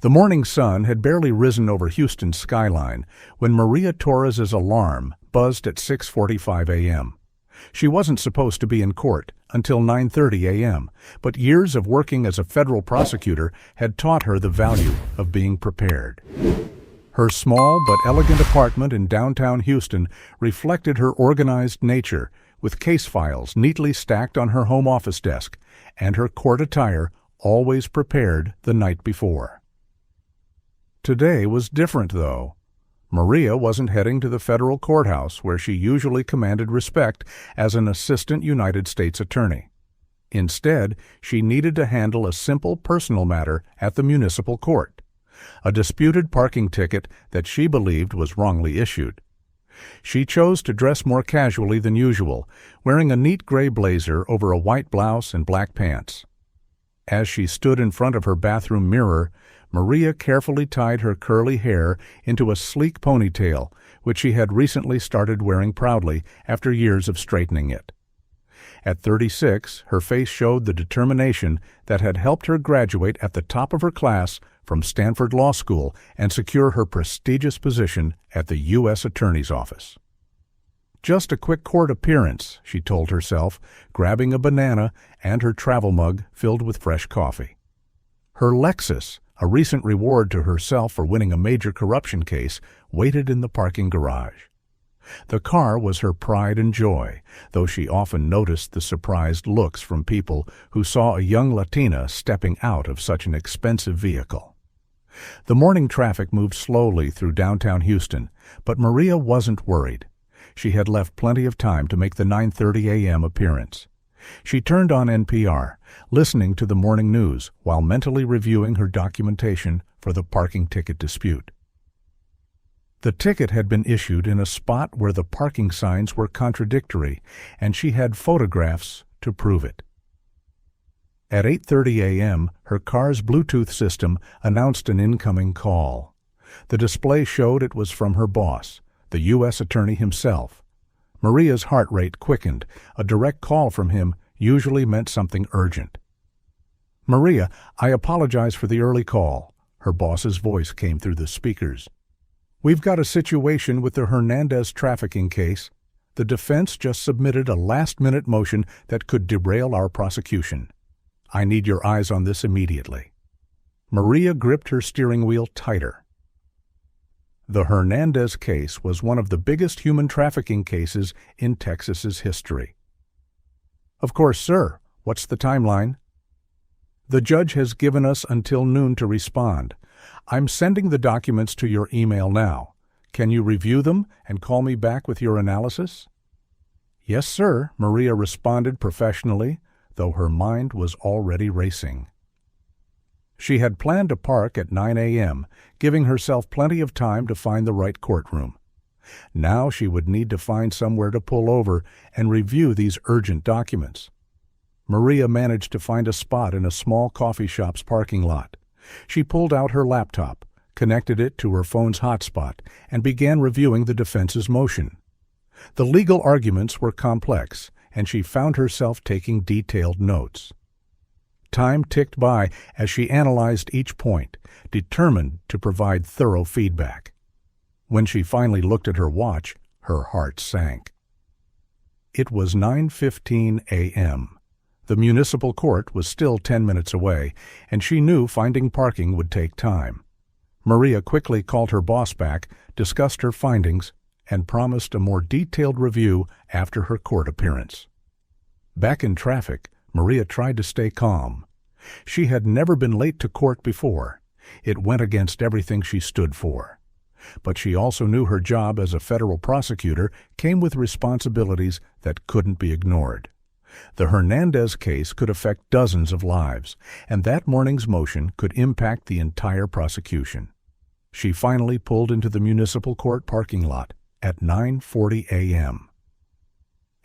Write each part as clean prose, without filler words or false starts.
The morning sun had barely risen over Houston's skyline when Maria Torres's alarm buzzed at 6:45 a.m. She wasn't supposed to be in court until 9:30 a.m., but years of working as a federal prosecutor had taught her the value of being prepared. Her small but elegant apartment in downtown Houston reflected her organized nature, with case files neatly stacked on her home office desk and her court attire always prepared the night before. Today was different, though. Maria wasn't heading to the federal courthouse where she usually commanded respect as an assistant United States attorney. Instead, she needed to handle a simple personal matter at the municipal court, a disputed parking ticket that she believed was wrongly issued. She chose to dress more casually than usual, wearing a neat gray blazer over a white blouse and black pants. As she stood in front of her bathroom mirror, Maria carefully tied her curly hair into a sleek ponytail, which she had recently started wearing proudly after years of straightening it. At 36, her face showed the determination that had helped her graduate at the top of her class from Stanford Law School and secure her prestigious position at the U.S. Attorney's Office. Just a quick court appearance, she told herself, grabbing a banana and her travel mug filled with fresh coffee. Her Lexus, a recent reward to herself for winning a major corruption case, waited in the parking garage. The car was her pride and joy, though she often noticed the surprised looks from people who saw a young Latina stepping out of such an expensive vehicle. The morning traffic moved slowly through downtown Houston, but Maria wasn't worried. She had left plenty of time to make the 9:30 a.m. appearance. She turned on NPR, listening to the morning news while mentally reviewing her documentation for the parking ticket dispute. The ticket had been issued in a spot where the parking signs were contradictory, and she had photographs to prove it. At 8:30 a.m., her car's Bluetooth system announced an incoming call. The display showed it was from her boss, the U.S. Attorney himself. Maria's heart rate quickened. A direct call from him usually meant something urgent. "Maria, I apologize for the early call." Her boss's voice came through the speakers. "We've got a situation with the Hernandez trafficking case. The defense just submitted a last-minute motion that could derail our prosecution. I need your eyes on this immediately." Maria gripped her steering wheel tighter. The Hernandez case was one of the biggest human trafficking cases in Texas's history. "Of course, sir. What's the timeline?" "The judge has given us until noon to respond. I'm sending the documents to your email now. Can you review them and call me back with your analysis?" "Yes, sir," Maria responded professionally, though her mind was already racing. She had planned to park at 9 a.m., giving herself plenty of time to find the right courtroom. Now she would need to find somewhere to pull over and review these urgent documents. Maria managed to find a spot in a small coffee shop's parking lot. She pulled out her laptop, connected it to her phone's hotspot, and began reviewing the defense's motion. The legal arguments were complex, and she found herself taking detailed notes. Time ticked by as she analyzed each point, determined to provide thorough feedback. When she finally looked at her watch, her heart sank. It was 9:15 a.m. The municipal court was still 10 minutes away, and she knew finding parking would take time. Maria quickly called her boss back, discussed her findings, and promised a more detailed review after her court appearance. Back in traffic, Maria tried to stay calm. She had never been late to court before. It went against everything she stood for. But she also knew her job as a federal prosecutor came with responsibilities that couldn't be ignored. The Hernandez case could affect dozens of lives, and that morning's motion could impact the entire prosecution. She finally pulled into the municipal court parking lot at 9:40 a.m.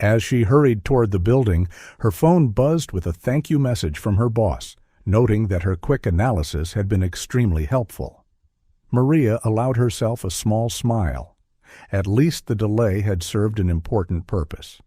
As she hurried toward the building, her phone buzzed with a thank you message from her boss, noting that her quick analysis had been extremely helpful. Maria allowed herself a small smile. At least the delay had served an important purpose.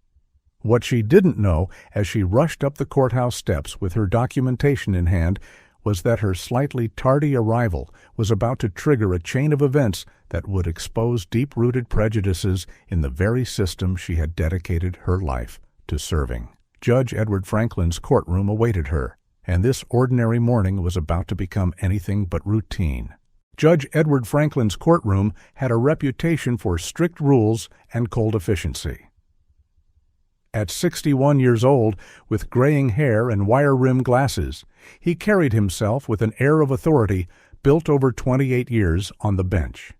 What she didn't know as she rushed up the courthouse steps with her documentation in hand was that her slightly tardy arrival was about to trigger a chain of events that would expose deep-rooted prejudices in the very system she had dedicated her life to serving. Judge Edward Franklin's courtroom awaited her, and this ordinary morning was about to become anything but routine. Judge Edward Franklin's courtroom had a reputation for strict rules and cold efficiency. At 61 years old, with graying hair and wire-rimmed glasses, he carried himself with an air of authority built over 28 years on the bench.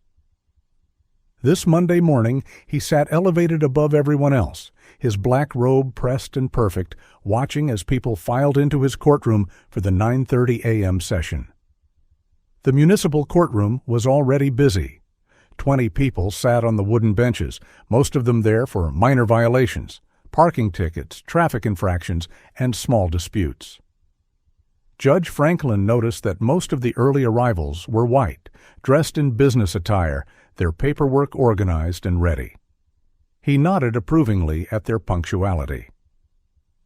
This Monday morning, he sat elevated above everyone else, his black robe pressed and perfect, watching as people filed into his courtroom for the 9:30 a.m. session. The municipal courtroom was already busy. 20 people sat on the wooden benches, most of them there for minor violations, parking tickets, traffic infractions, and small disputes. Judge Franklin noticed that most of the early arrivals were white, dressed in business attire, their paperwork organized and ready. He nodded approvingly at their punctuality.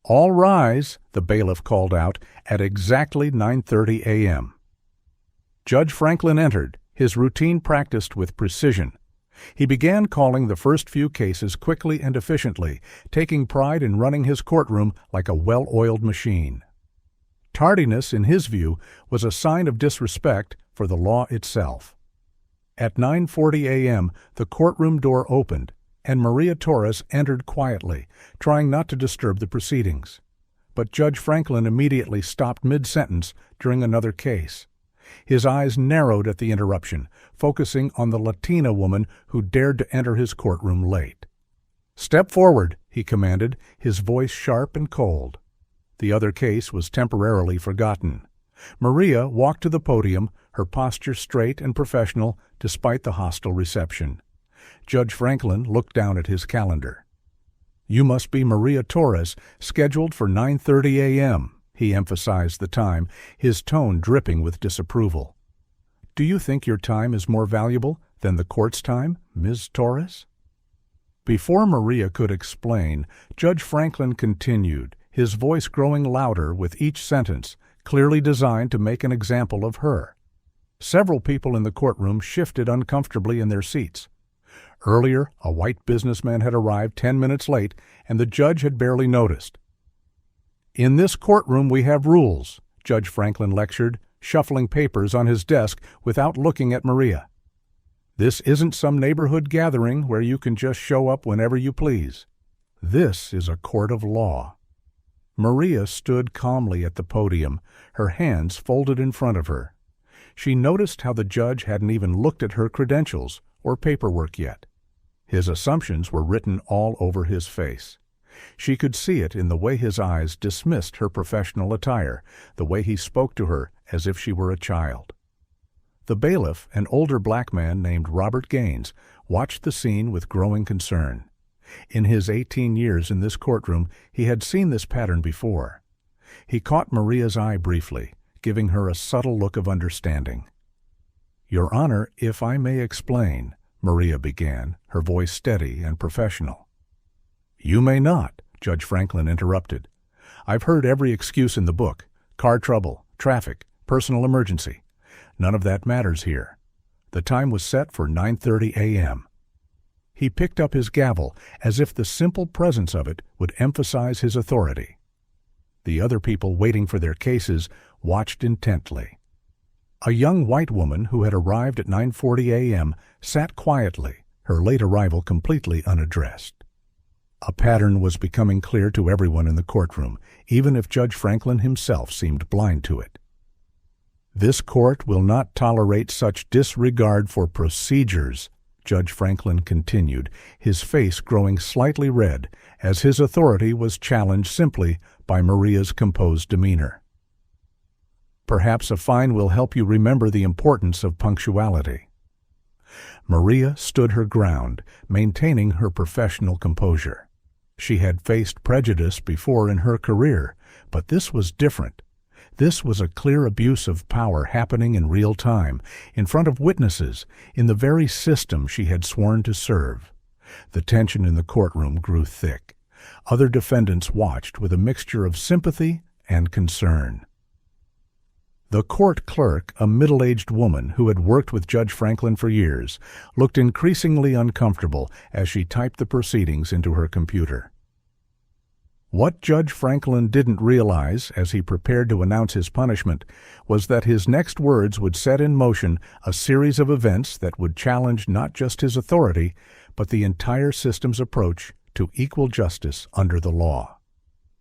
"All rise," the bailiff called out at exactly 9:30 a.m. Judge Franklin entered, his routine practiced with precision. He began calling the first few cases quickly and efficiently, taking pride in running his courtroom like a well-oiled machine. Tardiness, in his view, was a sign of disrespect for the law itself. At 9:40 a.m., the courtroom door opened, and Maria Torres entered quietly, trying not to disturb the proceedings. But Judge Franklin immediately stopped mid-sentence during another case. His eyes narrowed at the interruption, focusing on the Latina woman who dared to enter his courtroom late. "Step forward," he commanded, his voice sharp and cold. The other case was temporarily forgotten. Maria walked to the podium, her posture straight and professional despite the hostile reception. Judge Franklin looked down at his calendar. "You must be Maria Torres, scheduled for 9:30 a.m., he emphasized the time, his tone dripping with disapproval. "Do you think your time is more valuable than the court's time, Ms. Torres?" Before Maria could explain, Judge Franklin continued, his voice growing louder with each sentence, clearly designed to make an example of her. Several people in the courtroom shifted uncomfortably in their seats. Earlier, a white businessman had arrived 10 minutes late, and the judge had barely noticed. "In this courtroom we have rules," Judge Franklin lectured, shuffling papers on his desk without looking at Maria. "This isn't some neighborhood gathering where you can just show up whenever you please. This is a court of law." Maria stood calmly at the podium, her hands folded in front of her. She noticed how the judge hadn't even looked at her credentials or paperwork yet. His assumptions were written all over his face. She could see it in the way his eyes dismissed her professional attire, the way he spoke to her as if she were a child. The bailiff, an older black man named Robert Gaines, watched the scene with growing concern. In his 18 years in this courtroom, he had seen this pattern before. He caught Maria's eye briefly, giving her a subtle look of understanding. "Your Honor, if I may explain," Maria began, her voice steady and professional. "You may not," Judge Franklin interrupted. "I've heard every excuse in the book: car trouble, traffic, personal emergency. None of that matters here. The time was set for 9:30 a.m. He picked up his gavel as if the simple presence of it would emphasize his authority. The other people waiting for their cases watched intently. A young white woman who had arrived at 9:40 a.m. sat quietly, her late arrival completely unaddressed. A pattern was becoming clear to everyone in the courtroom, even if Judge Franklin himself seemed blind to it. "This court will not tolerate such disregard for procedures," Judge Franklin continued, his face growing slightly red as his authority was challenged simply by Maria's composed demeanor. "Perhaps a fine will help you remember the importance of punctuality." Maria stood her ground, maintaining her professional composure. She had faced prejudice before in her career, but this was different. This was a clear abuse of power happening in real time, in front of witnesses, in the very system she had sworn to serve. The tension in the courtroom grew thick. Other defendants watched with a mixture of sympathy and concern. The court clerk, a middle-aged woman who had worked with Judge Franklin for years, looked increasingly uncomfortable as she typed the proceedings into her computer. What Judge Franklin didn't realize as he prepared to announce his punishment was that his next words would set in motion a series of events that would challenge not just his authority, but the entire system's approach to equal justice under the law.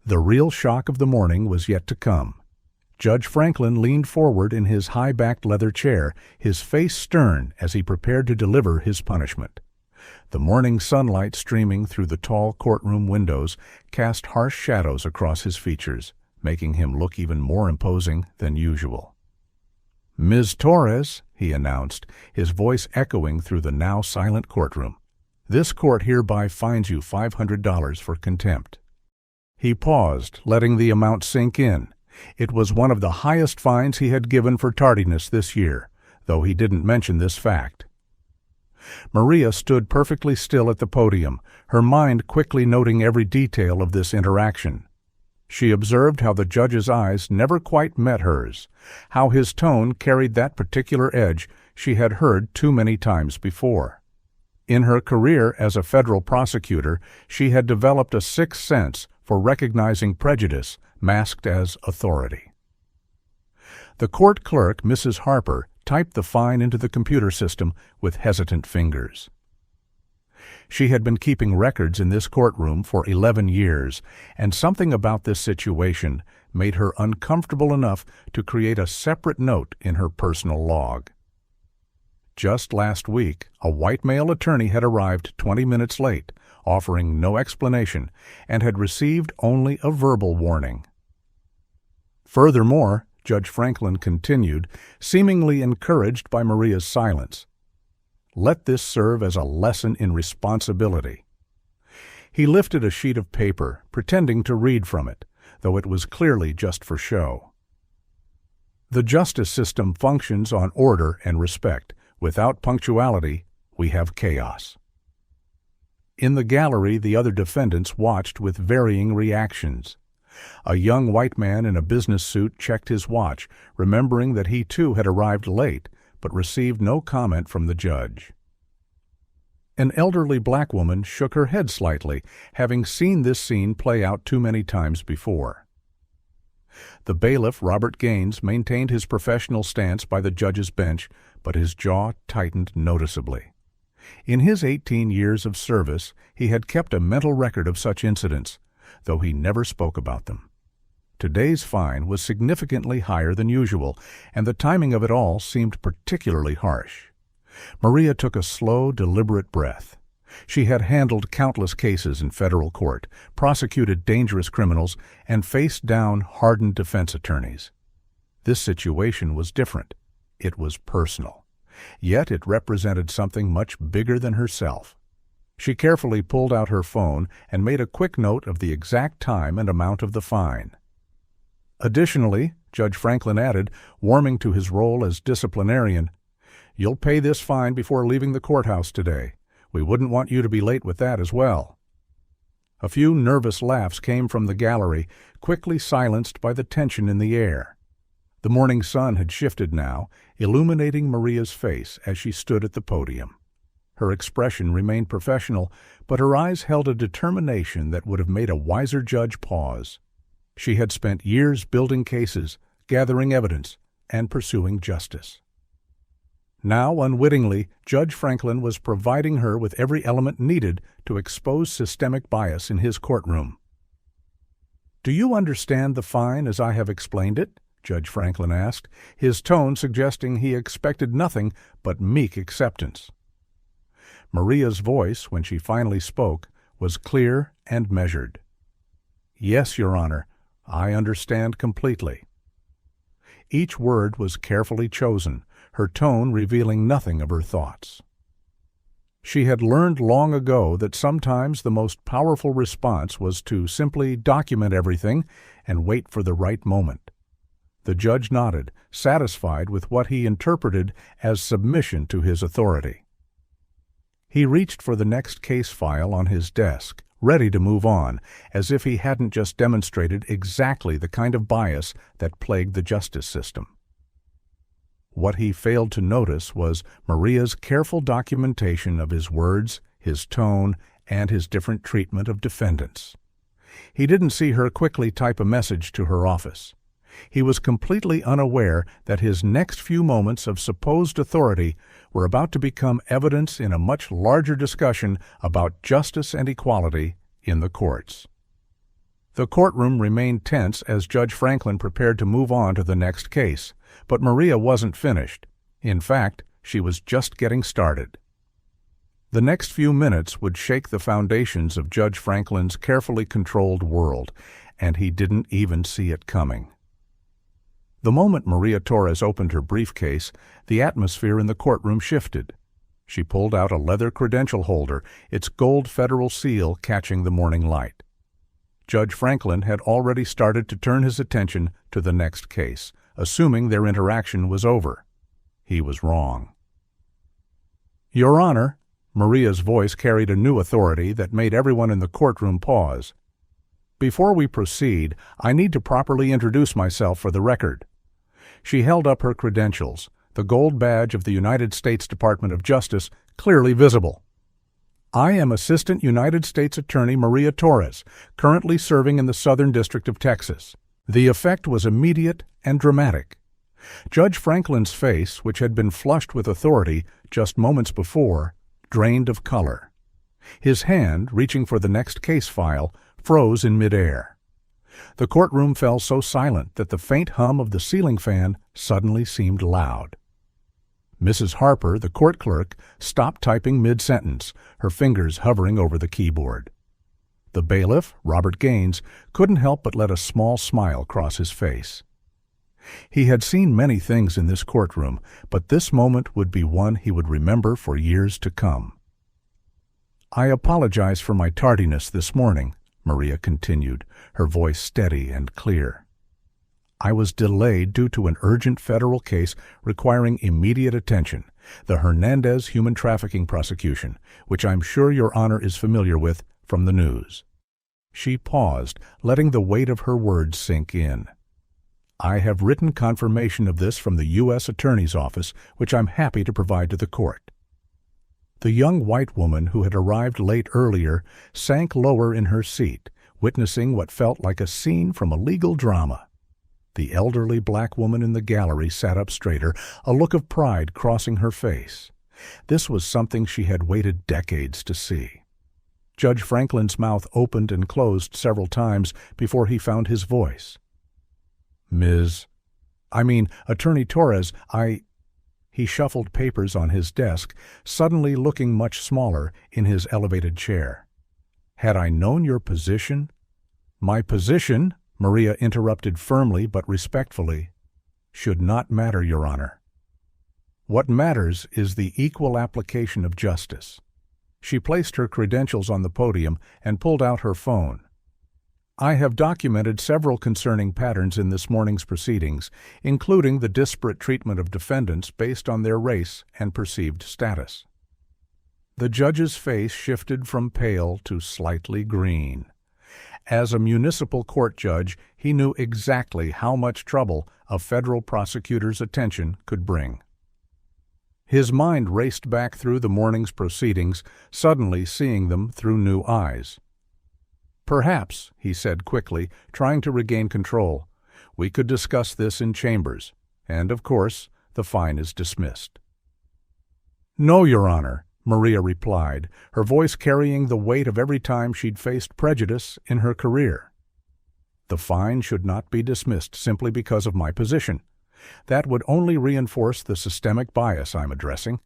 The real shock of the morning was yet to come. Judge Franklin leaned forward in his high-backed leather chair, his face stern as he prepared to deliver his punishment. The morning sunlight streaming through the tall courtroom windows cast harsh shadows across his features, making him look even more imposing than usual. "Ms. Torres," he announced, his voice echoing through the now silent courtroom, "this court hereby fines you $500 for contempt." He paused, letting the amount sink in. It was one of the highest fines he had given for tardiness this year, though he didn't mention this fact. Maria stood perfectly still at the podium, her mind quickly noting every detail of this interaction. She observed how the judge's eyes never quite met hers, how his tone carried that particular edge she had heard too many times before. In her career as a federal prosecutor, she had developed a sixth sense for recognizing prejudice masked as authority. The court clerk, Mrs. Harper, typed the fine into the computer system with hesitant fingers. She had been keeping records in this courtroom for 11 years, and something about this situation made her uncomfortable enough to create a separate note in her personal log. Just last week, a white male attorney had arrived 20 minutes late, offering no explanation, and had received only a verbal warning. Furthermore, Judge Franklin continued, seemingly encouraged by Maria's silence, "Let this serve as a lesson in responsibility." He lifted a sheet of paper, pretending to read from it, though it was clearly just for show. The justice system functions on order and respect. Without punctuality, we have chaos. In the gallery, the other defendants watched with varying reactions. A young white man in a business suit checked his watch, remembering that he too had arrived late, but received no comment from the judge. An elderly black woman shook her head slightly, having seen this scene play out too many times before. The bailiff, Robert Gaines, maintained his professional stance by the judge's bench, but his jaw tightened noticeably. In his 18 years of service, he had kept a mental record of such incidents, though he never spoke about them. Today's fine was significantly higher than usual, and the timing of it all seemed particularly harsh. Maria took a slow, deliberate breath. She had handled countless cases in federal court, prosecuted dangerous criminals, and faced down hardened defense attorneys. This situation was different. It was personal. Yet it represented something much bigger than herself. She carefully pulled out her phone and made a quick note of the exact time and amount of the fine. Additionally, Judge Franklin added, warming to his role as disciplinarian, "You'll pay this fine before leaving the courthouse today. We wouldn't want you to be late with that as well." A few nervous laughs came from the gallery, quickly silenced by the tension in the air. The morning sun had shifted now, illuminating Maria's face as she stood at the podium. Her expression remained professional, but her eyes held a determination that would have made a wiser judge pause. She had spent years building cases, gathering evidence, and pursuing justice. Now, unwittingly, Judge Franklin was providing her with every element needed to expose systemic bias in his courtroom. "Do you understand the fine as I have explained it?" Judge Franklin asked, his tone suggesting he expected nothing but meek acceptance. Maria's voice, when she finally spoke, was clear and measured. "Yes, Your Honor, I understand completely." Each word was carefully chosen, her tone revealing nothing of her thoughts. She had learned long ago that sometimes the most powerful response was to simply document everything and wait for the right moment. The judge nodded, satisfied with what he interpreted as submission to his authority. He reached for the next case file on his desk, ready to move on, as if he hadn't just demonstrated exactly the kind of bias that plagued the justice system. What he failed to notice was Maria's careful documentation of his words, his tone, and his different treatment of defendants. He didn't see her quickly type a message to her office. He was completely unaware that his next few moments of supposed authority were about to become evidence in a much larger discussion about justice and equality in the courts. The courtroom remained tense as Judge Franklin prepared to move on to the next case, but Maria wasn't finished. In fact, she was just getting started. The next few minutes would shake the foundations of Judge Franklin's carefully controlled world, and he didn't even see it coming. The moment Maria Torres opened her briefcase, the atmosphere in the courtroom shifted. She pulled out a leather credential holder, its gold federal seal catching the morning light. Judge Franklin had already started to turn his attention to the next case, assuming their interaction was over. He was wrong. "Your Honor," Maria's voice carried a new authority that made everyone in the courtroom pause. "Before we proceed, I need to properly introduce myself for the record." She held up her credentials, the gold badge of the United States Department of Justice clearly visible. "I am Assistant United States Attorney Maria Torres, currently serving in the Southern District of Texas." The effect was immediate and dramatic. Judge Franklin's face, which had been flushed with authority just moments before, drained of color. His hand, reaching for the next case file, froze in midair. The courtroom fell so silent that the faint hum of the ceiling fan suddenly seemed loud. Mrs. Harper, the court clerk, stopped typing mid-sentence, her fingers hovering over the keyboard. The bailiff, Robert Gaines, couldn't help but let a small smile cross his face. He had seen many things in this courtroom, but this moment would be one he would remember for years to come. "I apologize for my tardiness this morning," Maria continued, her voice steady and clear. "I was delayed due to an urgent federal case requiring immediate attention, the Hernandez human trafficking prosecution, which I'm sure Your Honor is familiar with from the news." She paused, letting the weight of her words sink in. "I have written confirmation of this from the U.S. Attorney's Office, which I'm happy to provide to the court." The young white woman who had arrived late earlier sank lower in her seat, witnessing what felt like a scene from a legal drama. The elderly black woman in the gallery sat up straighter, a look of pride crossing her face. This was something she had waited decades to see. Judge Franklin's mouth opened and closed several times before he found his voice. Attorney Torres, He shuffled papers on his desk, suddenly looking much smaller in his elevated chair. "Had I known your position—" "My position," Maria interrupted firmly but respectfully, "should not matter, Your Honor. What matters is the equal application of justice." She placed her credentials on the podium and pulled out her phone. "I have documented several concerning patterns in this morning's proceedings, including the disparate treatment of defendants based on their race and perceived status." The judge's face shifted from pale to slightly green. As a municipal court judge, he knew exactly how much trouble a federal prosecutor's attention could bring. His mind raced back through the morning's proceedings, suddenly seeing them through new eyes. "Perhaps," he said quickly, trying to regain control, "we could discuss this in chambers, and, of course, the fine is dismissed." "No, Your Honor," Maria replied, her voice carrying the weight of every time she'd faced prejudice in her career. "The fine should not be dismissed simply because of my position. That would only reinforce the systemic bias I'm addressing.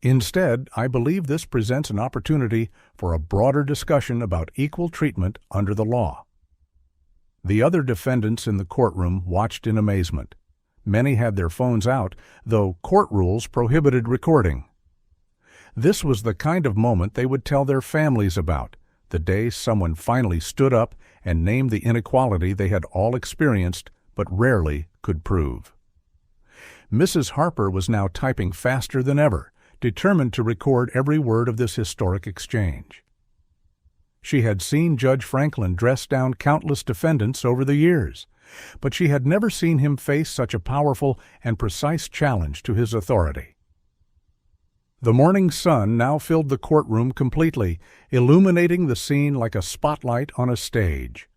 Instead, I believe this presents an opportunity for a broader discussion about equal treatment under the law." The other defendants in the courtroom watched in amazement. Many had their phones out, though court rules prohibited recording. This was the kind of moment they would tell their families about, the day someone finally stood up and named the inequality they had all experienced but rarely could prove. Mrs. Harper was now typing faster than ever, determined to record every word of this historic exchange. She had seen Judge Franklin dress down countless defendants over the years, but she had never seen him face such a powerful and precise challenge to his authority. The morning sun now filled the courtroom completely, illuminating the scene like a spotlight on a stage.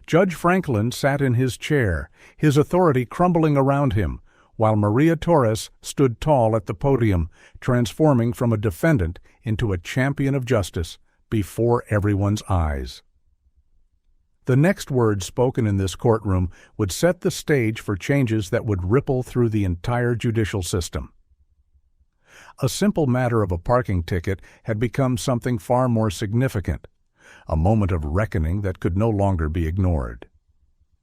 Judge Franklin sat in his chair, his authority crumbling around him, while Maria Torres stood tall at the podium, transforming from a defendant into a champion of justice before everyone's eyes. The next words spoken in this courtroom would set the stage for changes that would ripple through the entire judicial system. A simple matter of a parking ticket had become something far more significant, a moment of reckoning that could no longer be ignored.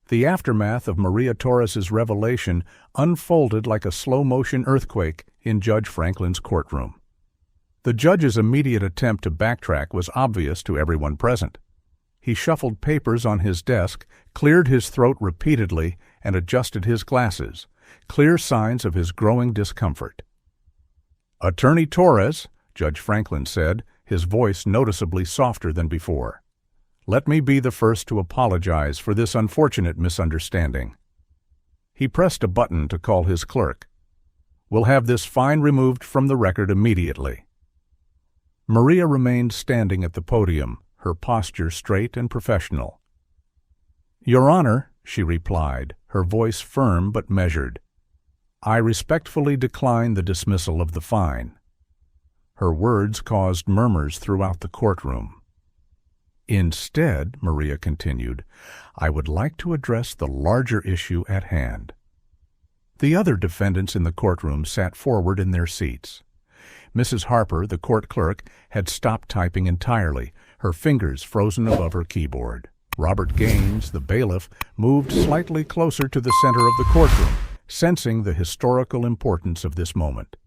The aftermath of Maria Torres's revelation unfolded like a slow-motion earthquake in Judge Franklin's courtroom. The judge's immediate attempt to backtrack was obvious to everyone present. He shuffled papers on his desk, cleared his throat repeatedly, and adjusted his glasses, clear signs of his growing discomfort. "Attorney Torres," Judge Franklin said, his voice noticeably softer than before, "let me be the first to apologize for this unfortunate misunderstanding." He pressed a button to call his clerk. "We'll have this fine removed from the record immediately." Maria remained standing at the podium, her posture straight and professional. "Your Honor," she replied, her voice firm but measured, "I respectfully decline the dismissal of the fine." Her words caused murmurs throughout the courtroom. "Instead," Maria continued, "I would like to address the larger issue at hand." The other defendants in the courtroom sat forward in their seats. Mrs. Harper, the court clerk, had stopped typing entirely, her fingers frozen above her keyboard. Robert Gaines, the bailiff, moved slightly closer to the center of the courtroom, sensing the historical importance of this moment.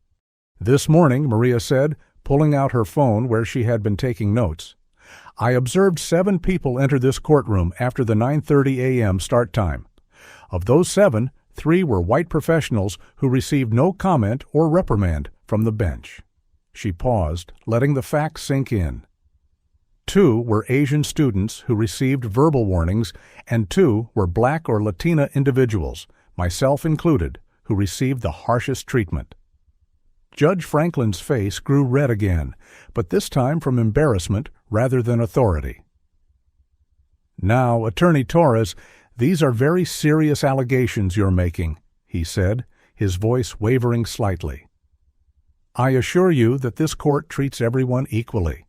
"This morning," Maria said, pulling out her phone where she had been taking notes, "I observed 7 people enter this courtroom after the 9:30 a.m. start time. Of those 7, 3 were white professionals who received no comment or reprimand from the bench." She paused, letting the facts sink in. 2 were Asian students who received verbal warnings, and 2 were Black or Latina individuals, myself included, who received the harshest treatment. Judge Franklin's face grew red again, but this time from embarrassment rather than authority. "Now, Attorney Torres, these are very serious allegations you're making," he said, his voice wavering slightly. "I assure you that this court treats everyone equally."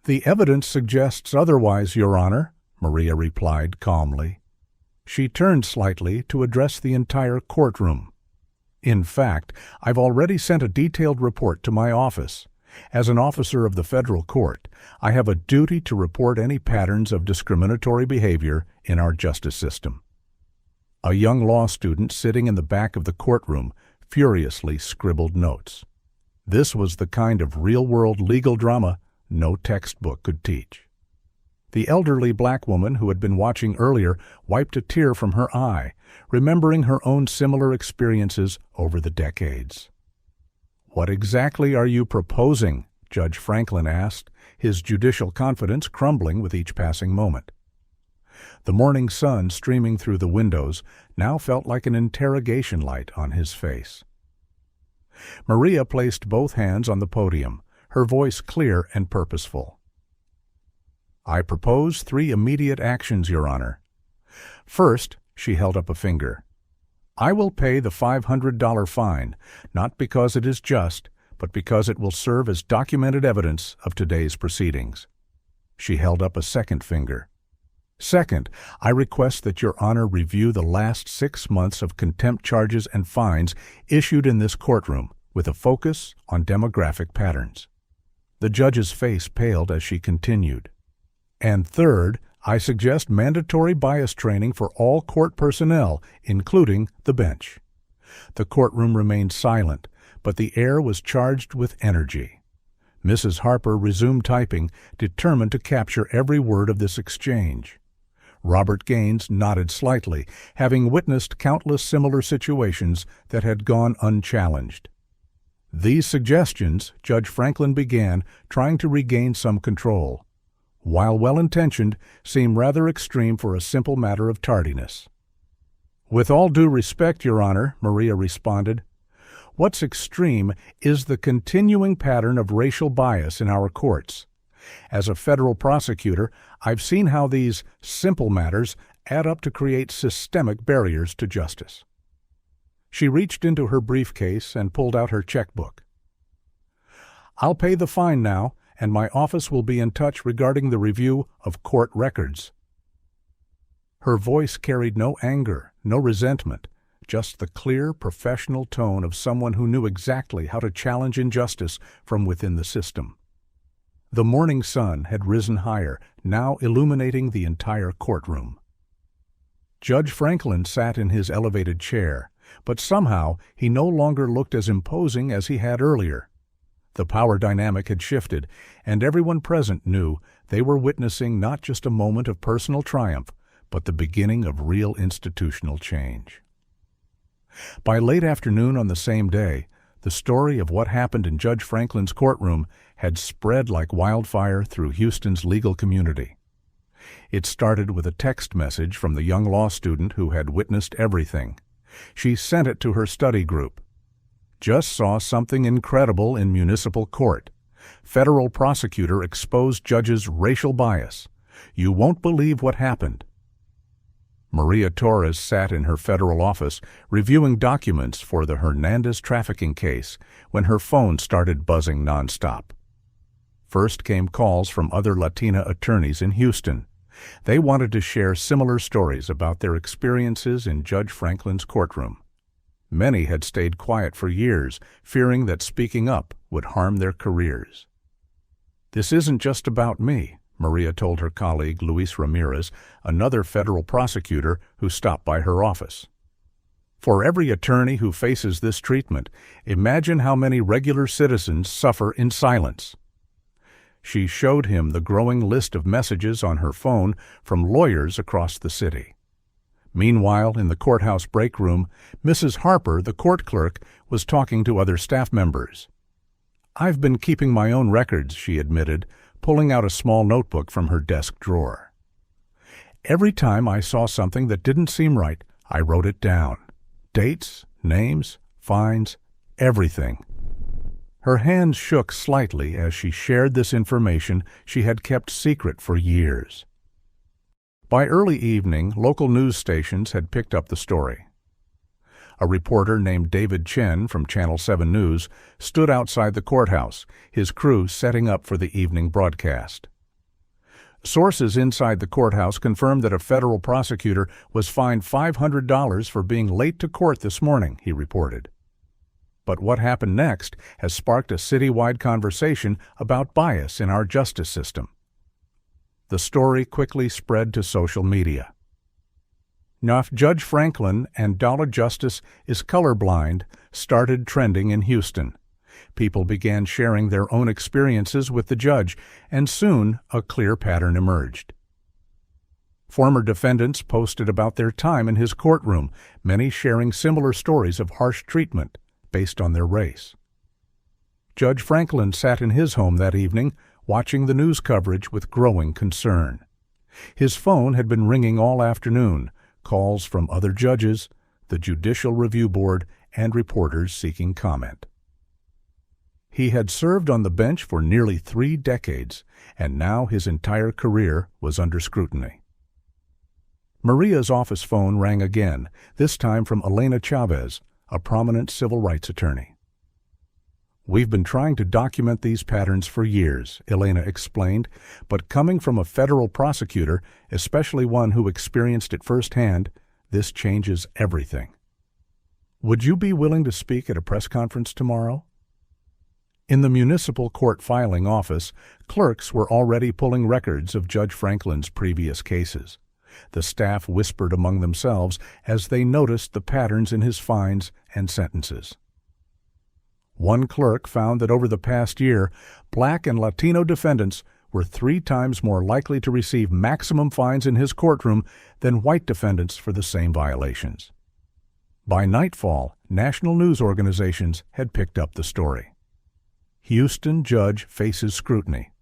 "The evidence suggests otherwise, Your Honor," Maria replied calmly. She turned slightly to address the entire courtroom. "In fact, I've already sent a detailed report to my office. As an officer of the federal court, I have a duty to report any patterns of discriminatory behavior in our justice system." A young law student sitting in the back of the courtroom furiously scribbled notes. This was the kind of real-world legal drama no textbook could teach. The elderly black woman who had been watching earlier wiped a tear from her eye, remembering her own similar experiences over the decades. "What exactly are you proposing?" Judge Franklin asked, his judicial confidence crumbling with each passing moment. The morning sun streaming through the windows now felt like an interrogation light on his face. Maria placed both hands on the podium, her voice clear and purposeful. "I propose 3 immediate actions, Your Honor. First," she held up a finger, "I will pay the $500 fine, not because it is just, but because it will serve as documented evidence of today's proceedings." She held up a second finger. "Second, I request that Your Honor review the last 6 months of contempt charges and fines issued in this courtroom with a focus on demographic patterns." The judge's face paled as she continued. "And third, I suggest mandatory bias training for all court personnel, including the bench." The courtroom remained silent, but the air was charged with energy. Mrs. Harper resumed typing, determined to capture every word of this exchange. Robert Gaines nodded slightly, having witnessed countless similar situations that had gone unchallenged. "These suggestions," Judge Franklin began, trying to regain some control. while well-intentioned, seem rather extreme for a simple matter of tardiness. "With all due respect, Your Honor," Maria responded, "what's extreme is the continuing pattern of racial bias in our courts. As a federal prosecutor, I've seen how these simple matters add up to create systemic barriers to justice." She reached into her briefcase and pulled out her checkbook. "I'll pay the fine now, and my office will be in touch regarding the review of court records." Her voice carried no anger, no resentment, just the clear, professional tone of someone who knew exactly how to challenge injustice from within the system. The morning sun had risen higher, now illuminating the entire courtroom. Judge Franklin sat in his elevated chair, but somehow he no longer looked as imposing as he had earlier. The power dynamic had shifted, and everyone present knew they were witnessing not just a moment of personal triumph, but the beginning of real institutional change. By late afternoon on the same day, the story of what happened in Judge Franklin's courtroom had spread like wildfire through Houston's legal community. It started with a text message from the young law student who had witnessed everything. She sent it to her study group. "Just saw something incredible in municipal court. Federal prosecutor exposed judge's racial bias. You won't believe what happened." Maria Torres sat in her federal office reviewing documents for the Hernandez trafficking case when her phone started buzzing nonstop. First came calls from other Latina attorneys in Houston. They wanted to share similar stories about their experiences in Judge Franklin's courtroom. Many had stayed quiet for years, fearing that speaking up would harm their careers. "This isn't just about me," Maria told her colleague Luis Ramirez, another federal prosecutor who stopped by her office. "For every attorney who faces this treatment, imagine how many regular citizens suffer in silence." She showed him the growing list of messages on her phone from lawyers across the city. Meanwhile, in the courthouse break room, Mrs. Harper, the court clerk, was talking to other staff members. "I've been keeping my own records," she admitted, pulling out a small notebook from her desk drawer. "Every time I saw something that didn't seem right, I wrote it down. Dates, names, fines, everything." Her hands shook slightly as she shared this information she had kept secret for years. By early evening, local news stations had picked up the story. A reporter named David Chen from Channel 7 News stood outside the courthouse, his crew setting up for the evening broadcast. Sources inside the courthouse confirmed that a federal prosecutor was fined $500 for being late to court this morning, he reported. But what happened next has sparked a citywide conversation about bias in our justice system. The story quickly spread to social media. Now, if Judge Franklin and Dollar Justice is colorblind started trending in Houston. People began sharing their own experiences with the judge, and soon a clear pattern emerged. Former defendants posted about their time in his courtroom, many sharing similar stories of harsh treatment based on their race. Judge Franklin sat in his home that evening, watching the news coverage with growing concern. His phone had been ringing all afternoon, calls from other judges, the Judicial Review Board, and reporters seeking comment. He had served on the bench for nearly 3 decades, and now his entire career was under scrutiny. Maria's office phone rang again, this time from Elena Chavez, a prominent civil rights attorney. "We've been trying to document these patterns for years," Elena explained, "but coming from a federal prosecutor, especially one who experienced it firsthand, this changes everything. Would you be willing to speak at a press conference tomorrow?" In the municipal court filing office, clerks were already pulling records of Judge Franklin's previous cases. The staff whispered among themselves as they noticed the patterns in his fines and sentences. One clerk found that over the past year, Black and Latino defendants were 3 times more likely to receive maximum fines in his courtroom than white defendants for the same violations. By nightfall, national news organizations had picked up the story. Houston judge faces scrutiny.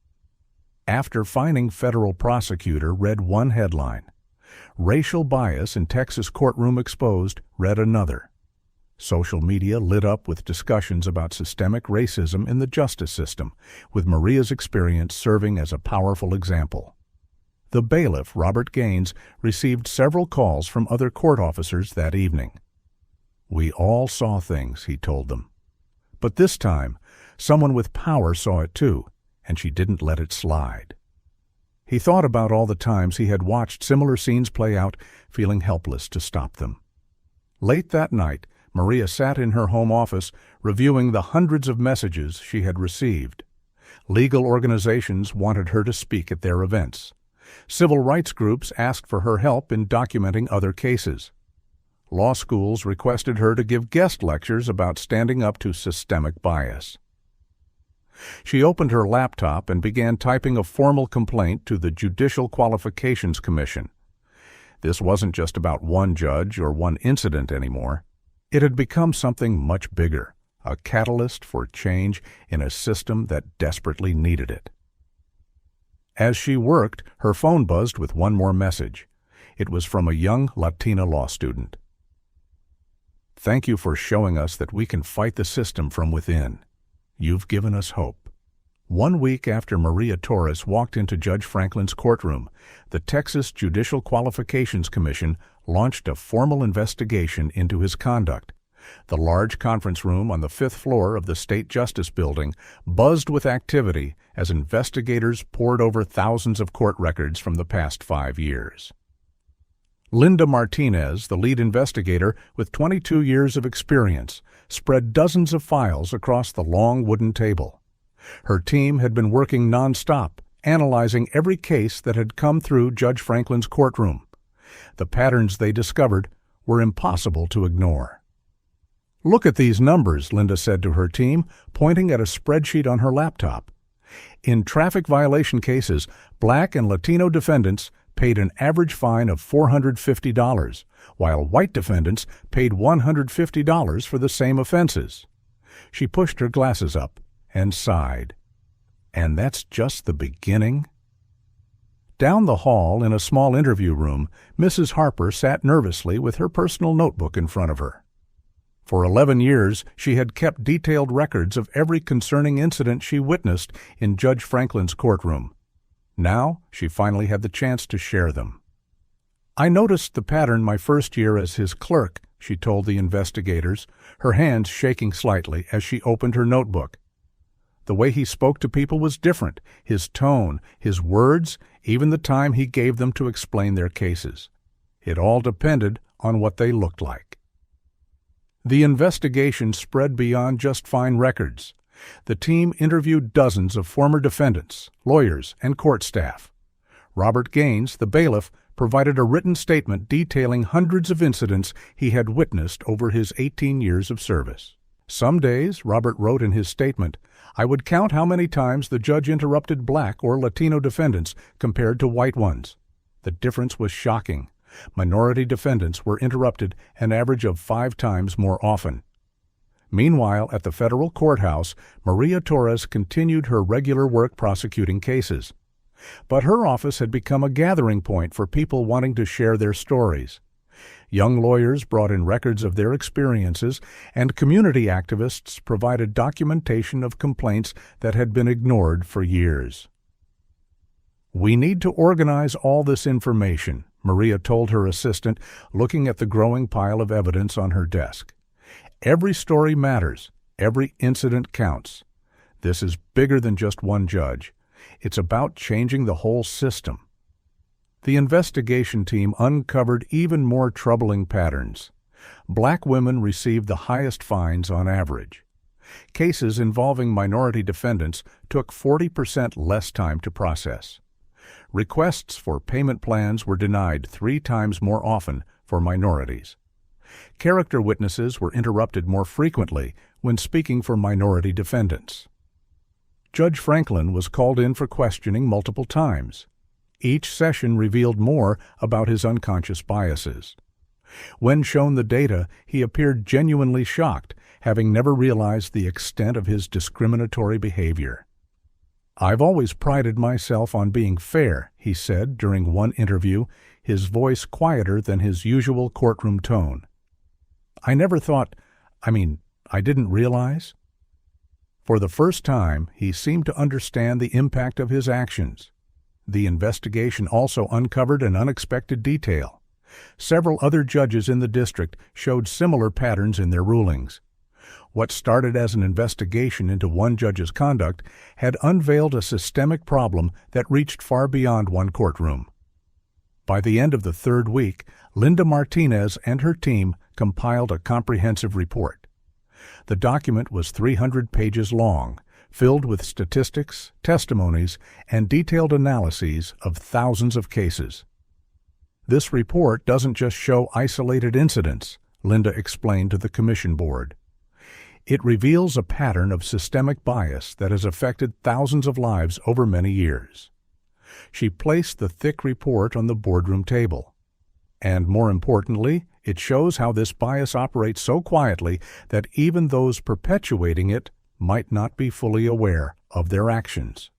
After finding federal prosecutor read one headline. Racial bias in Texas courtroom exposed read another. Social media lit up with discussions about systemic racism in the justice system, with Maria's experience serving as a powerful example. The bailiff, Robert Gaines, received several calls from other court officers that evening. "We all saw things," he told them. But this time, someone with power saw it too, and she didn't let it slide. He thought about all the times he had watched similar scenes play out, feeling helpless to stop them. Late that night, Maria sat in her home office, reviewing the hundreds of messages she had received. Legal organizations wanted her to speak at their events. Civil rights groups asked for her help in documenting other cases. Law schools requested her to give guest lectures about standing up to systemic bias. She opened her laptop and began typing a formal complaint to the Judicial Qualifications Commission. This wasn't just about one judge or one incident anymore. It had become something much bigger, a catalyst for change in a system that desperately needed it. As she worked, her phone buzzed with one more message. It was from a young Latina law student. "Thank you for showing us that we can fight the system from within. You've given us hope." 1 week after Maria Torres walked into Judge Franklin's courtroom, the Texas Judicial Qualifications Commission launched a formal investigation into his conduct. The large conference room on the 5th floor of the State Justice Building buzzed with activity as investigators pored over thousands of court records from the past 5 years. Linda Martinez, the lead investigator with 22 years of experience, spread dozens of files across the long wooden table. Her team had been working nonstop, analyzing every case that had come through Judge Franklin's courtroom. The patterns they discovered were impossible to ignore. "Look at these numbers," Linda said to her team, pointing at a spreadsheet on her laptop. In traffic violation cases, Black and Latino defendants paid an average fine of $450, while white defendants paid $150 for the same offenses. She pushed her glasses up and sighed. And that's just the beginning? Down the hall, in a small interview room, Mrs. Harper sat nervously with her personal notebook in front of her. For 11 years, she had kept detailed records of every concerning incident she witnessed in Judge Franklin's courtroom. Now, she finally had the chance to share them. "I noticed the pattern my first year as his clerk," she told the investigators, her hands shaking slightly as she opened her notebook. The way he spoke to people was different, his tone, his words, even the time he gave them to explain their cases. It all depended on what they looked like. The investigation spread beyond just fine records. The team interviewed dozens of former defendants, lawyers, and court staff. Robert Gaines, the bailiff, provided a written statement detailing hundreds of incidents he had witnessed over his 18 years of service. Some days, Robert wrote in his statement, "I would count how many times the judge interrupted Black or Latino defendants compared to white ones. The difference was shocking. Minority defendants were interrupted an average of 5 times more often." Meanwhile, at the federal courthouse, Maria Torres continued her regular work prosecuting cases. But her office had become a gathering point for people wanting to share their stories. Young lawyers brought in records of their experiences, and community activists provided documentation of complaints that had been ignored for years. "We need to organize all this information," Maria told her assistant, looking at the growing pile of evidence on her desk. "Every story matters. Every incident counts. This is bigger than just one judge. It's about changing the whole system." The investigation team uncovered even more troubling patterns. Black women received the highest fines on average. Cases involving minority defendants took 40% less time to process. Requests for payment plans were denied 3 times more often for minorities. Character witnesses were interrupted more frequently when speaking for minority defendants. Judge Franklin was called in for questioning multiple times. Each session revealed more about his unconscious biases. When shown the data, he appeared genuinely shocked, having never realized the extent of his discriminatory behavior. "I've always prided myself on being fair," he said during one interview, his voice quieter than his usual courtroom tone. "I never thought, I didn't realize." For the first time, he seemed to understand the impact of his actions. The investigation also uncovered an unexpected detail. Several other judges in the district showed similar patterns in their rulings. What started as an investigation into one judge's conduct had unveiled a systemic problem that reached far beyond one courtroom. By the end of the third week, Linda Martinez and her team compiled a comprehensive report. The document was 300 pages long, filled with statistics, testimonies, and detailed analyses of thousands of cases. "This report doesn't just show isolated incidents," Linda explained to the commission board. "It reveals a pattern of systemic bias that has affected thousands of lives over many years." She placed the thick report on the boardroom table. And more importantly, it shows how this bias operates so quietly that even those perpetuating it might not be fully aware of their actions.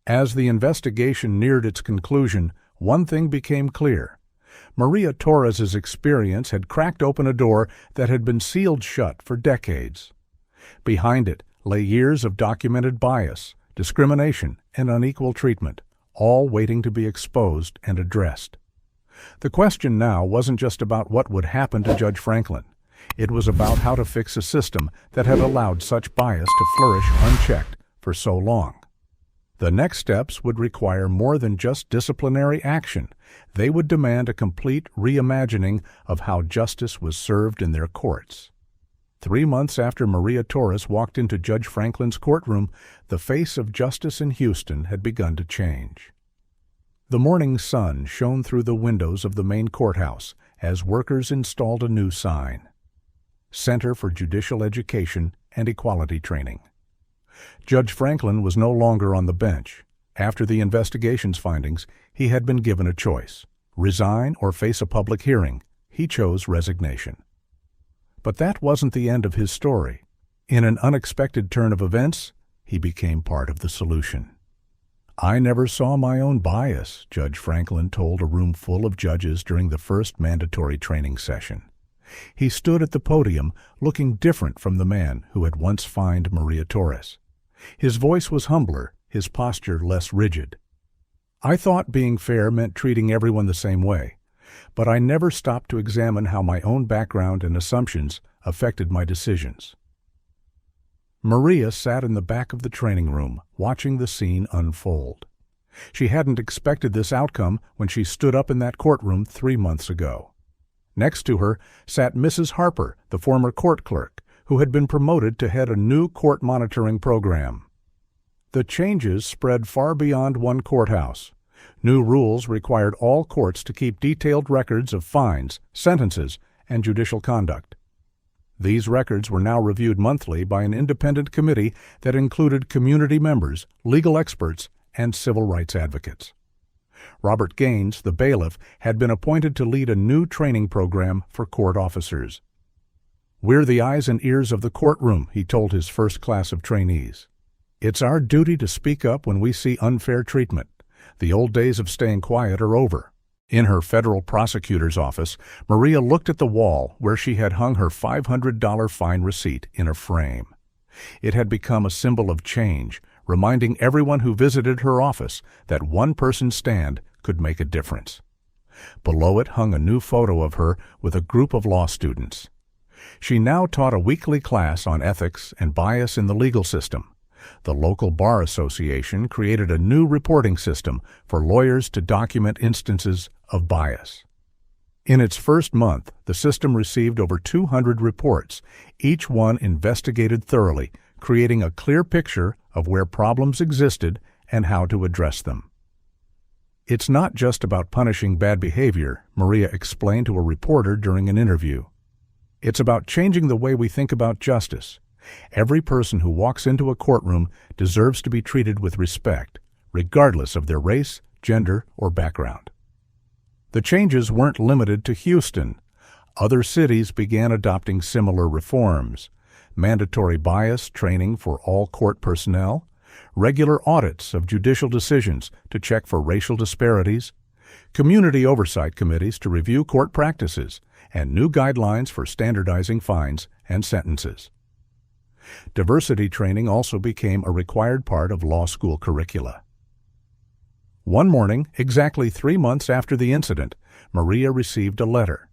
As the investigation neared its conclusion, one thing became clear. Maria Torres's experience had cracked open a door that had been sealed shut for decades. Behind it lay years of documented bias, discrimination, and unequal treatment, all waiting to be exposed and addressed. The question now wasn't just about what would happen to Judge Franklin. It was about how to fix a system that had allowed such bias to flourish unchecked for so long. The next steps would require more than just disciplinary action. They would demand a complete reimagining of how justice was served in their courts. 3 months after Maria Torres walked into Judge Franklin's courtroom, the face of justice in Houston had begun to change. The morning sun shone through the windows of the main courthouse as workers installed a new sign: Center for Judicial Education and Equality Training. Judge Franklin was no longer on the bench. After the investigation's findings, he had been given a choice: resign or face a public hearing. He chose resignation. But that wasn't the end of his story. In an unexpected turn of events, he became part of the solution. "I never saw my own bias," Judge Franklin told a room full of judges during the first mandatory training session. He stood at the podium, looking different from the man who had once fined Maria Torres. His voice was humbler, his posture less rigid. "I thought being fair meant treating everyone the same way, but I never stopped to examine how my own background and assumptions affected my decisions." Maria sat in the back of the training room, watching the scene unfold. She hadn't expected this outcome when she stood up in that courtroom 3 months ago. Next to her sat Mrs. Harper, the former court clerk, who had been promoted to head a new court monitoring program. The changes spread far beyond one courthouse. New rules required all courts to keep detailed records of fines, sentences, and judicial conduct. These records were now reviewed monthly by an independent committee that included community members, legal experts, and civil rights advocates. Robert Gaines, the bailiff, had been appointed to lead a new training program for court officers. "We're the eyes and ears of the courtroom," he told his first class of trainees. "It's our duty to speak up when we see unfair treatment. The old days of staying quiet are over." In her federal prosecutor's office, Maria looked at the wall where she had hung her $500 fine receipt in a frame. It had become a symbol of change, reminding everyone who visited her office that one person's stand could make a difference. Below it hung a new photo of her with a group of law students. She now taught a weekly class on ethics and bias in the legal system. The local bar association created a new reporting system for lawyers to document instances of bias. In its first month, the system received over 200 reports, each one investigated thoroughly, creating a clear picture of where problems existed and how to address them. "It's not just about punishing bad behavior," Maria explained to a reporter during an interview. "It's about changing the way we think about justice. Every person who walks into a courtroom deserves to be treated with respect, regardless of their race, gender, or background." The changes weren't limited to Houston. Other cities began adopting similar reforms: mandatory bias training for all court personnel, regular audits of judicial decisions to check for racial disparities, community oversight committees to review court practices, and new guidelines for standardizing fines and sentences. Diversity training also became a required part of law school curricula. One morning, exactly 3 months after the incident, Maria received a letter.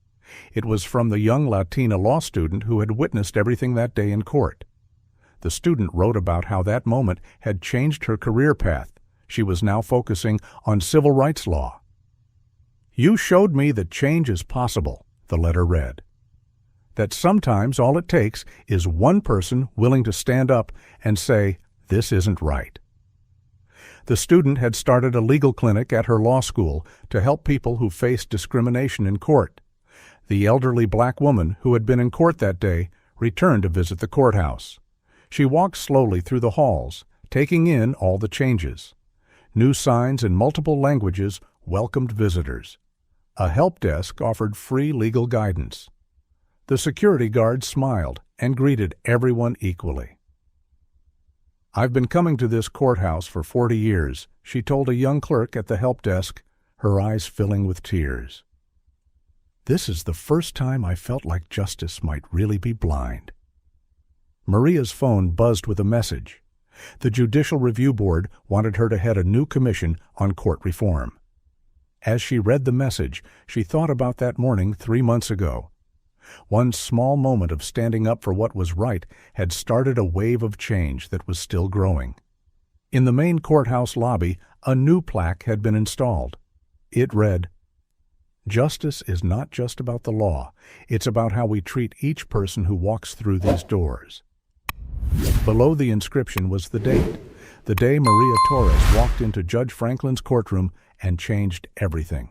It was from the young Latina law student who had witnessed everything that day in court. The student wrote about how that moment had changed her career path. She was now focusing on civil rights law. "You showed me that change is possible," the letter read. "That sometimes all it takes is one person willing to stand up and say, 'This isn't right.'" The student had started a legal clinic at her law school to help people who faced discrimination in court. The elderly black woman who had been in court that day returned to visit the courthouse. She walked slowly through the halls, taking in all the changes. New signs in multiple languages welcomed visitors. A help desk offered free legal guidance. The security guard smiled and greeted everyone equally. "I've been coming to this courthouse for 40 years, she told a young clerk at the help desk, her eyes filling with tears. "This is the first time I felt like justice might really be blind." Maria's phone buzzed with a message. The Judicial Review Board wanted her to head a new commission on court reform. As she read the message, she thought about that morning 3 months ago. One small moment of standing up for what was right had started a wave of change that was still growing. In the main courthouse lobby, a new plaque had been installed. It read, "Justice is not just about the law, it's about how we treat each person who walks through these doors." Below the inscription was the date, the day Maria Torres walked into Judge Franklin's courtroom and changed everything.